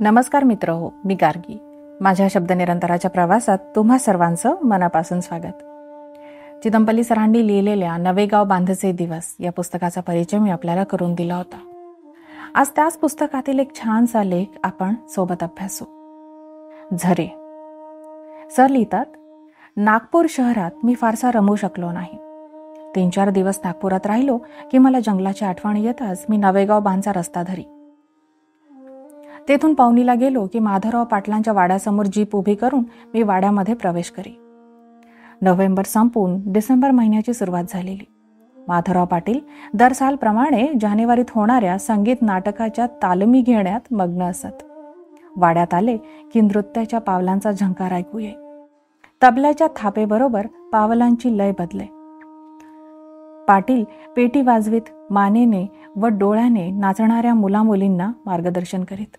नमस्कार मित्र हो, मी गार्गी. माझ्या शब्दनिरंतराच्या प्रवासात तुम्हा सर्वांचं मनापासून स्वागत. चिदंपल्ली सरांनी लिहिलेल्या नवे गाव बांधचे दिवस या पुस्तकाचा परिचय मी आपल्याला करून दिला होता. आज त्याच पुस्तकातील एक छानसा लेख आपण सोबत अभ्यासू. झरे. सर लिहितात, नागपूर शहरात मी फारसा रमू शकलो नाही. 3-4 दिवस नागपुरात राहिलो की मला जंगलाची आठवण येताच मी नवेगाव बांधचा रस्ता धरी. तेथून पवनीला गेलो की माधवराव पाटलांच्या वाड्यासमोर जीप उभी करून मी वाड्यामध्ये प्रवेश करी. नोव्हेंबर संपून डिसेंबर महिन्याची सुरुवात झालेली. माधवराव पाटील दर सालप्रमाणे जानेवारीत होणाऱ्या संगीत नाटकाच्या तालमी घेण्यात मग्न असत. वाड्यात आले की नृत्याच्या पावलांचा झंकार ऐकू येई. तबल्याच्या थापेबरोबर पावलांची लय बदले. पाटील पेटी वाजवीत मानेने व डोळ्याने नाचणाऱ्या मुलामुलींना मार्गदर्शन करीत.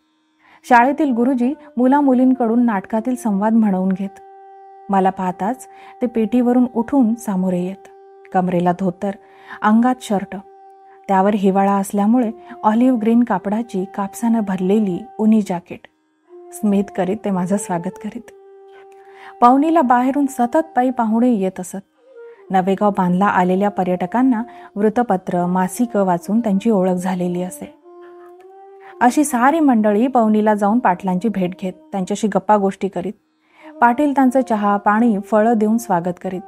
शाळेतील गुरुजी मुलामुलींकडून नाटकातील संवाद म्हणवून घेत. मला पाहताच ते पेटीवरून उठून सामोरे येत. कमरेला धोतर, अंगात शर्ट, त्यावर हिवाळा असल्यामुळे ऑलिव्ह ग्रीन कापडाची कापसानं भरलेली उनी जॅकेट. स्मित करीत ते माझं स्वागत करीत. पवनीला बाहेरून सतत पायी पाहुणे येत असत. नवेगाव बांधला आलेल्या पर्यटकांना वृत्तपत्र, मासिकं वाचून त्यांची ओळख झालेली असे. अशी सारी मंडळी पवनीला जाऊन पाटलांची भेट घेत, त्यांच्याशी गप्पा गोष्टी करीत. पाटील त्यांचं चहा, पाणी, फळं देऊन स्वागत करीत.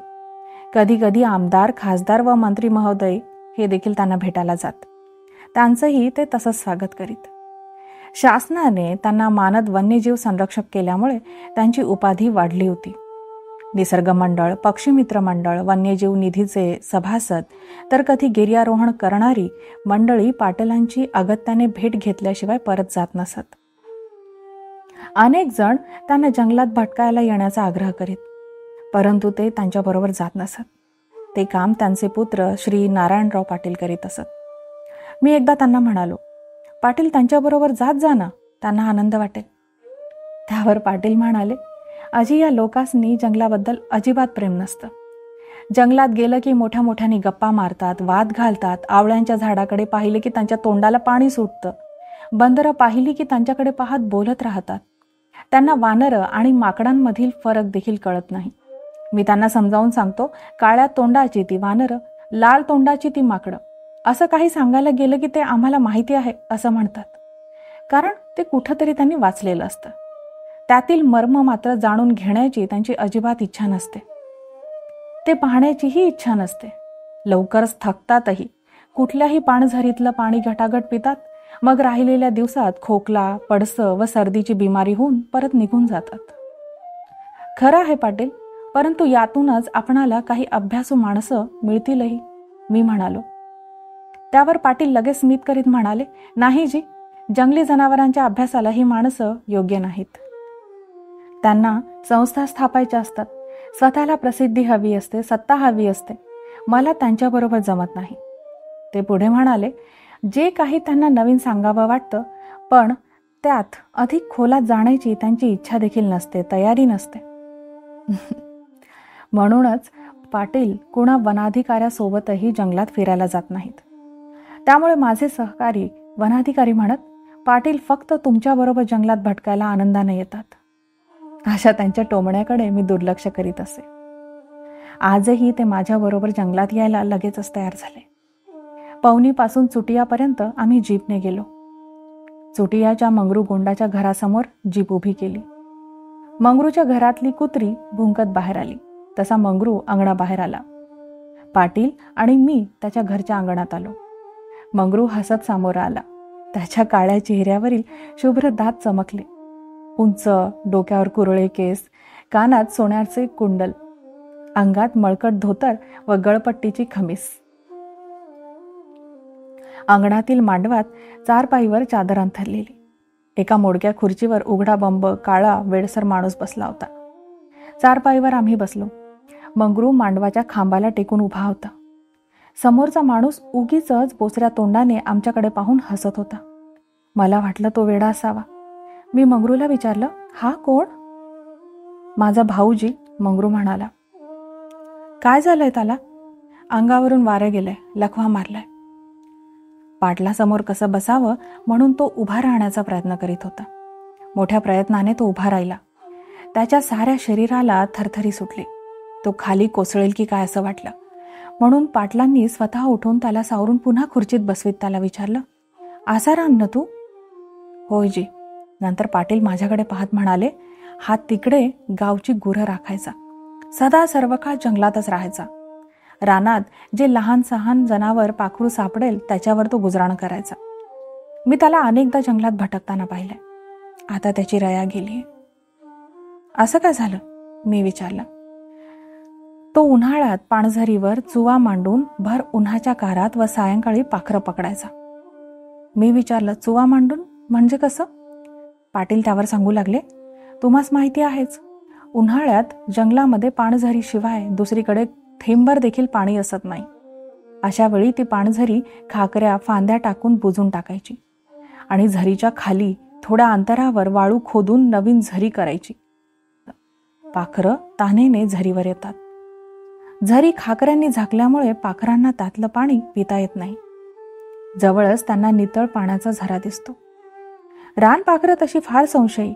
कधी कधी आमदार, खासदार व मंत्री महोदय हे देखील त्यांना भेटायला जात. त्यांचंही ते तसंच स्वागत करीत. शासनाने त्यांना मानद वन्यजीव संरक्षक केल्यामुळे त्यांची उपाधी वाढली होती. निसर्ग मंडळ, पक्षीमित्र मंडळ, वन्यजीव निधीचे सभासद, तर कधी गिर्यारोहण करणारी मंडळी पाटलांची अगत्याने भेट घेतल्याशिवाय परत जात नसत. अनेक जण त्यांना जंगलात भटकायला येण्याचा आग्रह करीत, परंतु ते त्यांच्याबरोबर जात नसत. ते काम त्यांचे पुत्र श्री नारायणराव पाटील करीत असत. मी एकदा त्यांना म्हणालो, पाटील त्यांच्याबरोबर जात जा ना, त्यांना आनंद वाटेल. त्यावर पाटील म्हणाले, अजी या लोकांनी जंगलाबद्दल अजिबात प्रेम नसतं. जंगलात गेलं की मोठ्या मोठ्याने गप्पा मारतात, वाद घालतात. आवळ्यांच्या झाडाकडे पाहिले की त्यांच्या तोंडाला पाणी सुटतं. बंदरं पाहिली की त्यांच्याकडे पाहत बोलत राहतात. त्यांना वानरं आणि माकडांमधील फरक देखील कळत नाही. मी त्यांना समजावून सांगतो, काळ्या तोंडाची ती वानरं, लाल तोंडाची ती माकडं. असं काही सांगायला गेलं की ते आम्हाला माहिती आहे असं म्हणतात. कारण ते कुठंतरी त्यांनी वाचलेलं असतं. त्यातील मर्म मात्र जाणून घेण्याची त्यांची अजिबात इच्छा नसते. ते पाहण्याचीही इच्छा नसते. लवकरच थकतातही. कुठल्याही पाणझरीतलं पाणी घटाघट पितात. मग राहिलेल्या दिवसात खोकला, पडसं व सर्दीची बिमारी होऊन परत निघून जातात. खरं आहे पाटील, परंतु यातूनच आपणाला काही अभ्यासू माणसं मिळतीलही, मी म्हणालो. त्यावर पाटील लगेच स्मित करीत म्हणाले, नाही जी, जंगली जनावरांच्या अभ्यासाला ही माणसं योग्य नाहीत. त्यांना संस्था स्थापायच्या असतात. स्वतःला प्रसिद्धी हवी असते, सत्ता हवी असते. मला त्यांच्याबरोबर जमत नाही. ते पुढे म्हणाले, जे काही त्यांना नवीन सांगावं वाटतं, पण त्यात अधिक खोलात जाण्याची त्यांची इच्छा देखील नसते, तयारी नसते. म्हणूनच पाटील कुणा वनाधिकाऱ्यासोबतही जंगलात फिरायला जात नाहीत. त्यामुळे माझे सहकारी वनाधिकारी म्हणत, पाटील फक्त तुमच्याबरोबर जंगलात भटकायला आनंदाने येतात. अशा त्यांच्या टोमण्याकडे मी दुर्लक्ष करीत असे. आजही ते माझ्याबरोबर जंगलात यायला लगेचच तयार झाले. पवनीपासून चुटियापर्यंत आम्ही जीपने गेलो. चुटियाच्या मंगरू गोंडाच्या घरासमोर जीप उभी केली. मंगरूच्या घरातली कुत्री भुंकत बाहेर आली. तसा मंगरू अंगणाबाहेर आला. पाटील आणि मी त्याच्या घरच्या अंगणात आलो. मंगरू हसत सामोरा आला. त्याच्या काळ्या चेहऱ्यावरील शुभ्र दात चमकले. उंच, डोक्यावर कुरळे केस, कानात सोन्याचे कुंडल, अंगात मळकट धोतर व गळपट्टीची खमीस. अंगणातील मांडवात चारपाईवर चादर अंथरलेली. एका मोडक्या खुर्चीवर उघडा बंब, काळा वेडसर माणूस बसला होता. चारपाईवर आम्ही बसलो. मंगरू मांडवाच्या खांबाला टेकून उभा होता. समोरचा माणूस उगीचच बोचऱ्या तोंडाने आमच्याकडे पाहून हसत होता. मला वाटलं तो वेडा असावा. मी मंगरूला विचारलं, हा कोण? माझा भाऊजी, मंगरू म्हणाला. काय झालंय त्याला? अंगावरून वारं गेलंय, लखवा मारलाय. पाटलासमोर कसं बसावं म्हणून तो उभा राहण्याचा प्रयत्न करीत होता. मोठ्या प्रयत्नाने तो उभा राहिला. त्याच्या साऱ्या शरीराला थरथरी सुटली. तो खाली कोसळेल की काय असं वाटलं. म्हणून पाटलांनी स्वतः उठून त्याला सावरून पुन्हा खुर्चीत बसवीत त्याला विचारलं, आसाराम ना तू? होय जी. नंतर पाटील माझ्याकडे पाहत म्हणाले, हा तिकडे गावची गुरं राखायचा. सदा सर्व काळ जंगलातच राहायचा. रानात जे लहान सहान जनावर पाखरू सापडेल त्याच्यावर तो गुजराण करायचा. मी त्याला अनेकदा जंगलात भटकताना पाहिलंय. आता त्याची रया गेली. असं काय झालं? मी विचारलं. तो उन्हाळ्यात पाणझरीवर चुवा मांडून भर उन्हाच्या कारात व सायंकाळी पाखरं पकडायचा. मी विचारलं, चुवा मांडून म्हणजे कसं? पाटील त्यावर सांगू लागले, तुम्हास माहिती आहेच, उन्हाळ्यात जंगलामध्ये पाणझरीशिवाय दुसरीकडे थेंबर देखील पाणी असत नाही. अशा वेळी ती पाणझरी खाकऱ्या फांद्या टाकून बुजून टाकायची आणि झरीच्या खाली थोड्या अंतरावर वाळू खोदून नवीन झरी करायची. पाखरं तान्हेने झरीवर येतात. झरी खाकऱ्यांनी झाकल्यामुळे पाखरांना त्यातलं पाणी पिता येत नाही. जवळच त्यांना नितळ पाण्याचा झरा दिसतो. रानपाखरं तशी फार संशयी,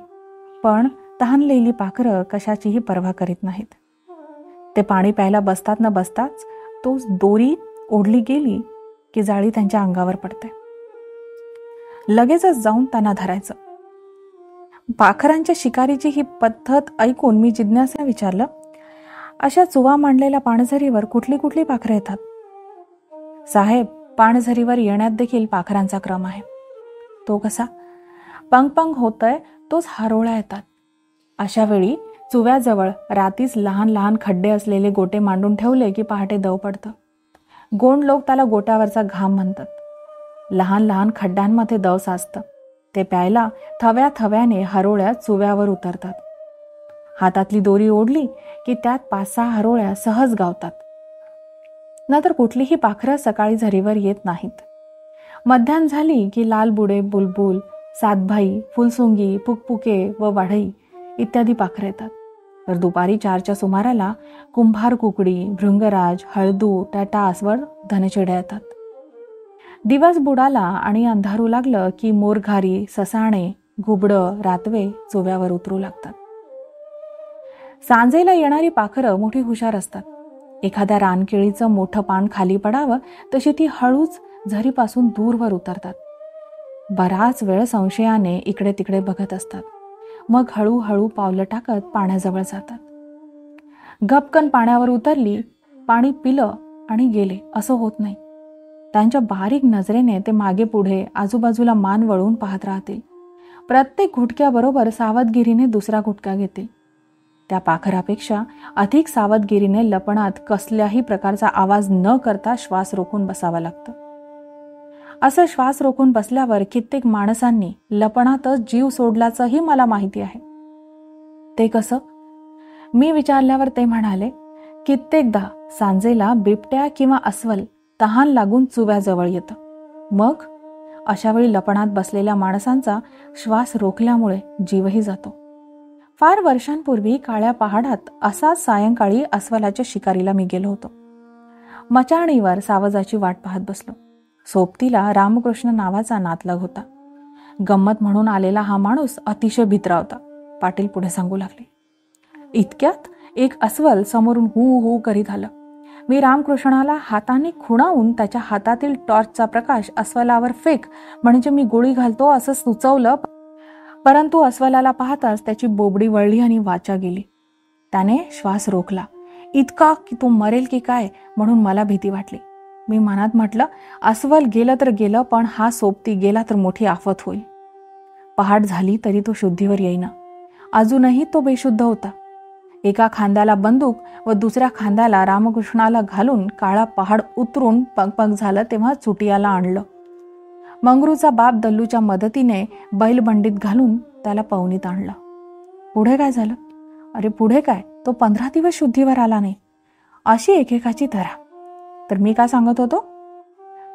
पण तहानलेली पाखरं कशाचीही पर्वा करीत नाहीत. ते पाणी प्यायला बसतात न बसताच तो दोरी ओढली गेली की जाळी त्यांच्या अंगावर पडते. लगेचच जाऊन त्यांना धरायचं. पाखरांच्या शिकारीची ही पद्धत ऐकून मी जिज्ञासेने विचारलं, अशा चुवा मांडलेल्या पाणझरीवर कुठली कुठली पाखरं येतात? साहेब, पाणझरीवर येण्यात देखील पाखरांचा क्रम आहे. तो कसा? पंग पंग होतय तोच हरोळ्या येतात. अशा वेळी चुव्याजवळ रातीच लहान लहान खड्डे असलेले गोटे मांडून ठेवले की पहाटे दव पडतं. गोंड लोक त्याला गोट्यावरचा घाम म्हणतात. लहान लहान खड्ड्यांमध्ये दव साचतं. ते प्यायला थव्या थव्याने हरोळ्या चुव्यावर उतरतात. हातातली दोरी ओढली की त्यात 5-6 हरोळ्या सहज गावतात. नंतर कुठलीही पाखरं सकाळी झरीवर येत नाहीत. मध्याह्न झाली की लालबुडे, बुलबुल, सातभाई, फुलसुंगी, पुकपुके व वाढई इत्यादी पाखरं येतात. तर दुपारी 4च्या सुमाराला कुंभार कुकडी, भृंगराज, हळदू, टाटास व धनचिड्या येतात. दिवस बुडाला आणि अंधारू लागलं की मोरघारी, ससाणे, घुबडं, रातवे चोव्यावर उतरू लागतात. सांजेला येणारी पाखरं मोठी हुशार असतात. एखाद्या रानकेळीचं मोठं पान खाली पडावं तशी ती हळूच झरीपासून दूरवर उतरतात. बराच वेळ संशयाने इकडे तिकडे बघत असतात. मग हळूहळू पावलं टाकत पाण्याजवळ जातात. गपकन पाण्यावर उतरली, पाणी पिलं आणि गेले असं होत नाही. त्यांच्या बारीक नजरेने ते मागे पुढे आजूबाजूला मान वळून पाहत राहतील. प्रत्येक घुटक्याबरोबर सावधगिरीने दुसरा घुटका घेतील. त्या पाखरापेक्षा अधिक सावधगिरीने लपणात कसल्याही प्रकारचा आवाज न करता श्वास रोखून बसावा लागतं. असं श्वास रोखून बसल्यावर कित्येक माणसांनी लपणातच जीव सोडल्याचंही मला माहिती आहे. ते कसं? मी विचारल्यावर ते म्हणाले, कित्येकदा सांजेला बिबट्या किंवा अस्वल तहान लागून चुव्याजवळ येतं. मग अशा वेळी लपणात बसलेल्या माणसांचा श्वास रोखल्यामुळे जीवही जातो. फार वर्षांपूर्वी काळ्या पहाडात असाच सायंकाळी अस्वलाच्या शिकारीला मी गेलो होतो. मचाणीवर सावजाची वाट पाहत बसलो. सोबतीला रामकृष्ण नावाचा नातलग होता. गंमत म्हणून आलेला हा माणूस अतिशय भित्रा होता. पाटील पुढे सांगू लागले, इतक्यात एक अस्वल समोरून हू हू करीत आलं. मी रामकृष्णाला हाताने खुणावून त्याच्या हातातील टॉर्चचा प्रकाश अस्वलावर फेक म्हणजे मी गोळी घालतो असं सुचवलं, परंतु अस्वलाला पाहताच त्याची बोबडी वळली आणि वाचा गेली. त्याने श्वास रोखला, इतका की तो मरेल की काय म्हणून मला भीती वाटली. मी मनात म्हटलं, अस्वल गेलं तर गेलं, पण हा सोबती गेला तर मोठी आफत होईल. पहाट झाली तरी तो शुद्धीवर येईना. अजूनही तो बेशुद्ध होता. एका खांद्याला बंदूक व दुसऱ्या खांद्याला रामकृष्णाला घालून काळा पहाड उतरून पगपग झालं तेव्हा चुटियाला आणलं. मंगरूचा बाप दल्लूच्या मदतीने बैलबंडीत घालून त्याला पवनीत आणला. पुढे काय झालं? अरे पुढे काय, तो 15 दिवस शुद्धीवर आला नाही. अशी एकेकाची तऱ्हा. तर मी काय सांगत होतो?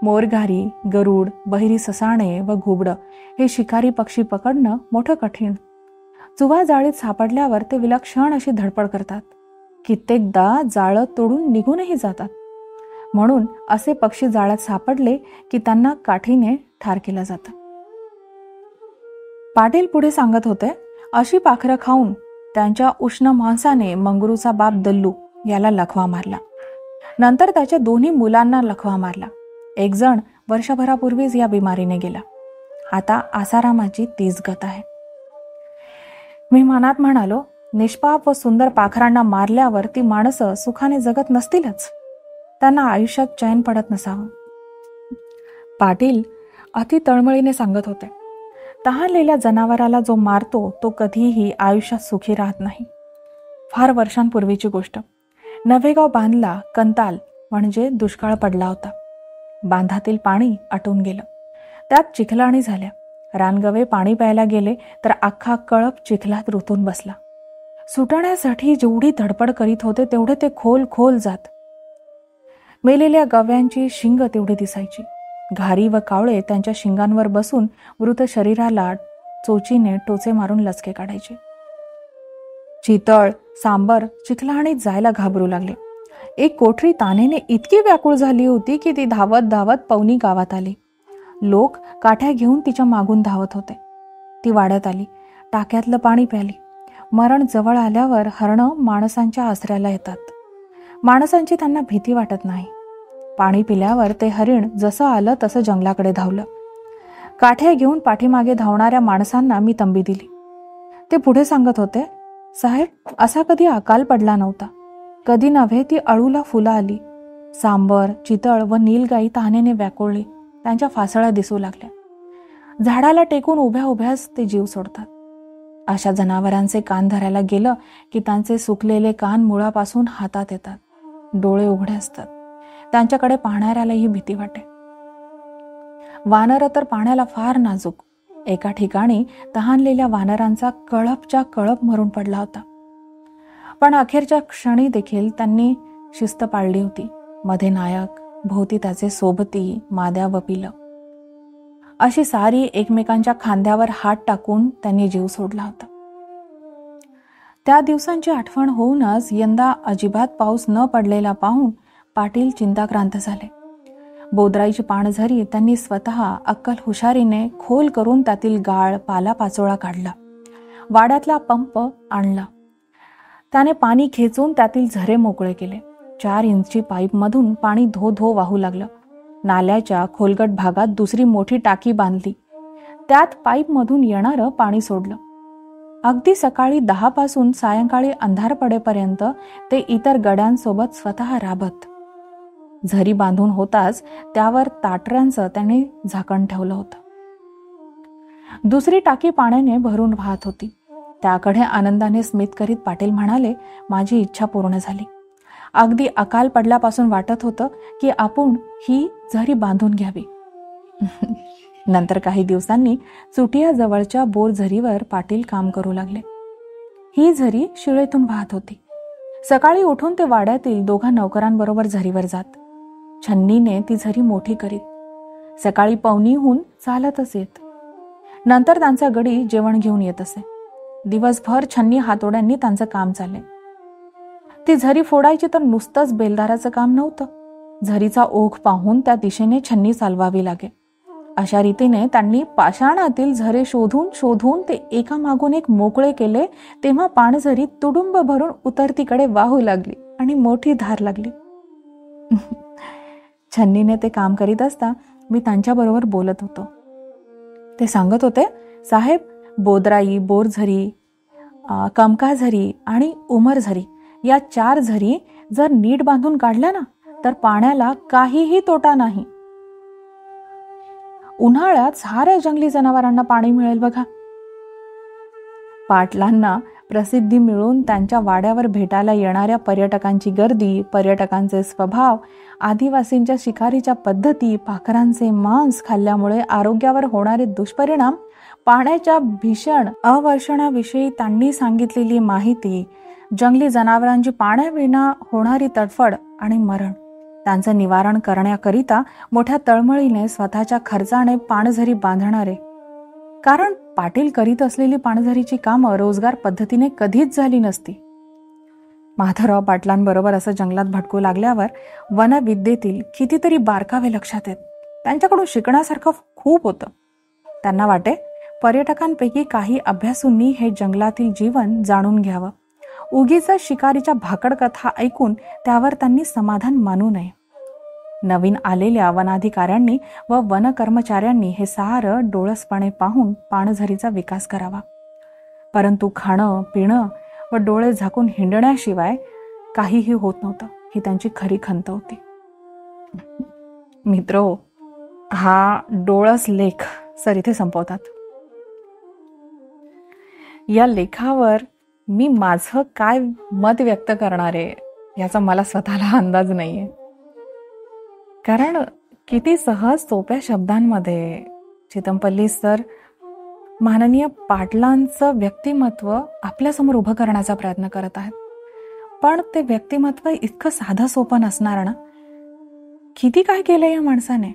मोरघारी, गरुड, बहिरी ससाणे व घुबडं हे शिकारी पक्षी पकडणं मोठं कठीण. चुवा जाळीत सापडल्यावर ते विलक्षण अशी धडपड करतात. कित्येकदा जाळं तोडून निघूनही जातात. म्हणून असे पक्षी जाळ्यात सापडले की त्यांना काठीने ठार केलं जातं. पाटील पुढे सांगत होते, अशी पाखरं खाऊन त्यांच्या उष्ण मांसाने मंगरूचा बाप दल्लू याला लखवा मारला. नंतर त्याच्या दोन्ही मुलांना लखवा मारला. एक जण वर्षभरापूर्वीच या बिमारीने गेला. आता आसारामाची तीच गत आहे. मी मनात म्हणालो, निष्पाप व सुंदर पाखरांना मारल्यावर ती माणसं सुखाने जगत नसतीलच. त्यांना आयुष्यात चैन पडत नसावं. पाटील अति तळमळीने सांगत होते, तहानलेल्या जनावराला जो मारतो तो कधीही आयुष्यात सुखी राहत नाही. फार वर्षांपूर्वीची गोष्ट. नवेगाव बांधला कंताल म्हणजे दुष्काळ पडला होता. बांधातील पाणी आटून गेलं. त्यात चिखलाणी झाल्या. रानगवे पाणी प्यायला गेले तर अख्खा कळप चिखलात रुतून बसला. सुटण्यासाठी जेवढी धडपड करीत होते तेवढे ते खोल खोल जात. मेलेल्या गव्यांची शिंग तेवढी दिसायची. घारी व कावळे त्यांच्या शिंगांवर बसून मृत शरीराला चोचीने टोचे मारून लचके काढायचे. चितळ सांबर चिखलाणीत जायला घाबरू लागले. एक कोठरी तानेने इतकी व्याकुळ झाली होती की ती धावत धावत पवनी गावात आली. लोक काठ्या घेऊन तिच्या मागून धावत होते. ती वाड्यात आली. टाक्यातलं पाणी प्याली. मरण जवळ आल्यावर हरणं माणसांच्या आसऱ्याला येतात. माणसांची त्यांना भीती वाटत नाही. पाणी पिल्यावर ते हरिण जसं आलं तसं जंगलाकडे धावलं. काठ्या घेऊन पाठीमागे धावणाऱ्या माणसांना मी तंबी दिली. ते पुढे सांगत होते, साहेब, असा कधी अकाल पडला नव्हता. कधी नव्हे ती अळूला फुलं आली. सांबर, चितळ व नीलगाई तहानेने व्याकुळली. त्यांच्या फासळ्या दिसू लागल्या. झाडाला टेकून उभ्या उभ्याच ते जीव सोडतात. अशा जनावरांचे कान धरायला गेलं की त्यांचे सुकलेले कान मुळापासून हातात येतात. डोळे उघडे असतात. त्यांच्याकडे पाहणाऱ्यालाही भीती वाटे. वानर तर पाण्याला फार नाजूक. एका ठिकाणी तहानलेल्या वानरांचा कळपच्या कळप मरून पडला होता. पण अखेरच्या क्षणी देखील त्यांनी शिस्त पाळली होती. मध्ये नायक, भोवती त्याचे सोबती, माद्या व पिलं. अशी सारी एकमेकांच्या खांद्यावर हात टाकून त्यांनी जीव सोडला होता. त्या दिवसांची आठवण होऊनच यंदा अजिबात पाऊस न पडलेला पाहून पाटील चिंताक्रांत झाले. बोदराईची पाणझरी त्यांनी स्वतः अक्कल हुशारीने खोल करून त्यातील गाळ पालापाचोळा काढला. वाड्यातला पंप आणला. त्याने पाणी खेचून त्यातील झरे मोकळे केले. 4 इंची पाईपमधून पाणी धो धो वाहू लागलं. नाल्याच्या खोलगट भागात दुसरी मोठी टाकी बांधली. त्यात पाईपमधून येणारं पाणी सोडलं. अगदी सकाळी 10 पासून सायंकाळी अंधार पडेपर्यंत ते इतर गड्यांसोबत स्वतः राबत. झरी बांधून होताच त्यावर ताटऱ्यांचं त्यांनी झाकण ठेवलं होतं. दुसरी टाकी पाण्याने भरून वाहत होती. त्याकडे आनंदाने स्मित करीत पाटील म्हणाले, माझी इच्छा पूर्ण झाली. अगदी अकाल पडल्यापासून वाटत होतं की आपण ही झरी बांधून घ्यावी. नंतर काही दिवसांनी चुटिया जवळच्या बोर झरीवर पाटील काम करू लागले. ही झरी शिळेतून वाहत होती. सकाळी उठून ते वाड्यातील 2 नौकरांबरोबर झरीवर जात. छन्नीने ती झरी मोठी करीत. सकाळी पवनीहून चालतच येत. नंतर त्यांचा गडी जेवण घेऊन येत असे. दिवसभर छन्नी हातोड्यांनी त्यांचं काम चालले. ती झरी फोडायची तर नुसतंच बेलदाराचं काम नव्हतं. झरीचा ओघ पाहून त्या दिशेने छन्नी चालवावी लागे. अशा रीतीने त्यांनी पाषाणातील झरे शोधून शोधून ते एका मागून एक मोकळे केले. तेव्हा पाणझरी तुडुंब भरून उतरतीकडे वाहू लागली आणि मोठी धार लागली. छन्नीने ते काम करीत असता मी त्यांच्याबरोबर बोलत होतो. ते सांगत होते, साहेब, बोदराई, बोरझरी, कमकाझरी आणि उमरझरी या 4 झरी जर नीट बांधून काढल्या ना तर पाण्याला काहीही तोटा नाही. उन्हाळ्यात साऱ्या जंगली जनावरांना पाणी मिळेल बघा. पाटलांना प्रसिद्धी मिळून त्यांच्या वाड्यावर भेटायला येणाऱ्या पर्यटकांची गर्दी, पर्यटकांचे स्वभाव, आदिवासींच्या शिकारीच्या पद्धती, पाखरांचे मांस खाल्ल्यामुळे आरोग्यावर होणारे दुष्परिणाम, पाण्याच्या भीषण अवर्षणाविषयी त्यांनी सांगितलेली माहिती, जंगली जनावरांची पाण्याविना होणारी तडफड आणि मरण, त्यांचं निवारण करण्याकरिता मोठ्या तळमळीने स्वतःच्या खर्चाने पाणझरी बांधणारे. कारण पाटील करीत असलेली पाणझरीची कामं रोजगार पद्धतीने कधीच झाली नसती. माधवराव पाटलांबरोबर असं जंगलात भटकू लागल्यावर वनविद्येतील कितीतरी बारकावे लक्षात येत. त्यांच्याकडून शिकण्यासारखं खूप होतं. त्यांना वाटे पर्यटकांपैकी काही अभ्यासूंनी हे जंगलातील जीवन जाणून घ्यावं. उगीच शिकारीच्या भाकड कथा ऐकून त्यावर त्यांनी समाधान मानू नये. नवीन आलेल्या वनाधिकाऱ्यांनी व वन कर्मचाऱ्यांनी हे सारं डोळसपणे पाहून पाणझरीचा विकास करावा. परंतु खाणं पिणं व डोळे झाकून हिंडण्याशिवाय काहीही होत नव्हतं, ही त्यांची खरी खंत होती. मित्रो, हा डोळस लेख सर इथे संपवतात. या लेखावर मी माझं काय मत व्यक्त करणार आहे याचा मला स्वतःला अंदाज नाहीये. कारण किती सहज सोप्या शब्दांमध्ये चितमपल्ली सर माननीय पाटलांचं व्यक्तिमत्व आपल्यासमोर उभं करण्याचा प्रयत्न करत आहेत. पण ते व्यक्तिमत्व इतकं साधं सोपं नसणार ना. किती काय केलंय या माणसाने.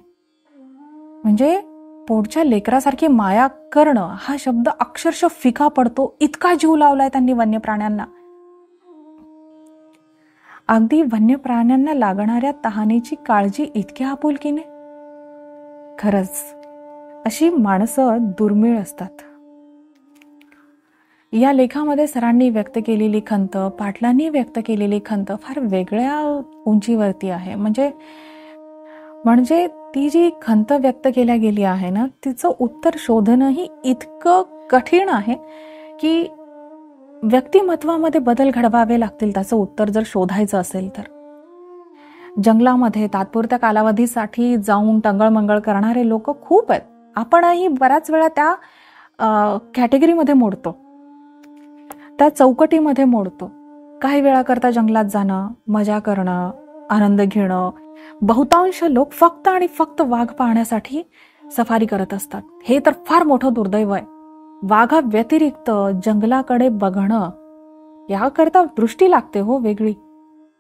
म्हणजे पोटच्या लेकरासारखी माया करणं हा शब्द अक्षरशः फिका पडतो, इतका जीव लावलाय त्यांनी वन्य प्राण्यांना. अगदी वन्य प्राण्यांना लागणाऱ्या तहानेची काळजी इतक्या आपुलकीने. खरंच अशी माणसं दुर्मिळ असतात. या लेखामध्ये सरांनी व्यक्त केलेली खंत, पाटलांनी व्यक्त केलेली खंत फार वेगळ्या उंचीवरती आहे. म्हणजे ती जी खंत व्यक्त केल्या गेली आहे ना, तिचं उत्तर शोधणंही इतकं कठीण आहे की व्यक्तिमत्वामध्ये बदल घडवावे लागतील त्याचं उत्तर जर शोधायचं असेल तर. जंगलामध्ये तात्पुरत्या कालावधीसाठी जाऊन टंगळमंगळ करणारे लोक खूप आहेत. आपणही बऱ्याच वेळा त्या कॅटेगरीमध्ये मोडतो, त्या चौकटीमध्ये मोडतो. काही वेळा करता जंगलात जाणं, मजा करणं, आनंद घेणं. बहुतांश लोक फक्त आणि फक्त वाघ पाहण्यासाठी सफारी करत असतात. हे तर फार मोठं दुर्दैव आहे. वाघा व्यतिरिक्त जंगलाकडे बघणं याकरता दृष्टी लागते हो वेगळी.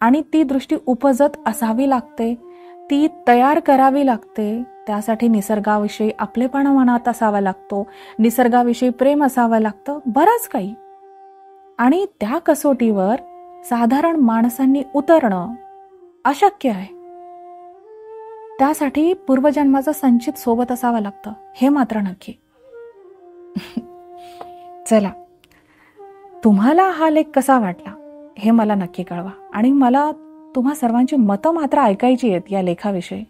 आणि ती दृष्टी उपजत असावी लागते, ती तयार करावी लागते. त्यासाठी निसर्गाविषयी आपलेपणा मनात असावा लागतो, निसर्गाविषयी प्रेम असावं लागतं, बरंच काही. आणि त्या कसोटीवर साधारण माणसांनी उतरणं अशक्य आहे. त्यासाठी पूर्वजन्माचं संचित सोबत असावं लागतं, हे मात्र नक्की. चला, तुम्हाला हा लेख कसा वाटला हे मला नक्की कळवा. आणि मला तुम्हा सर्वांची मतं मात्र ऐकायची आहेत या लेखाविषयी.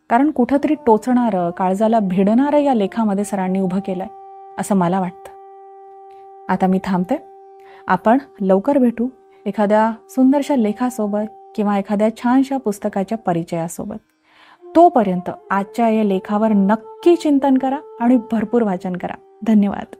कारण कुठंतरी टोचणारं, काळजाला भिडणारं या लेखामध्ये सरांनी उभं केलंय असं मला वाटतं. आता मी थांबते. आपण लवकर भेटू एखाद्या सुंदरशा लेखासोबत किंवा एखाद्या छानशा पुस्तकाच्या परिचयासोबत. तोपर्यंत आजच्या या लेखावर नक्की चिंतन करा आणि भरपूर वाचन करा. धन्यवाद.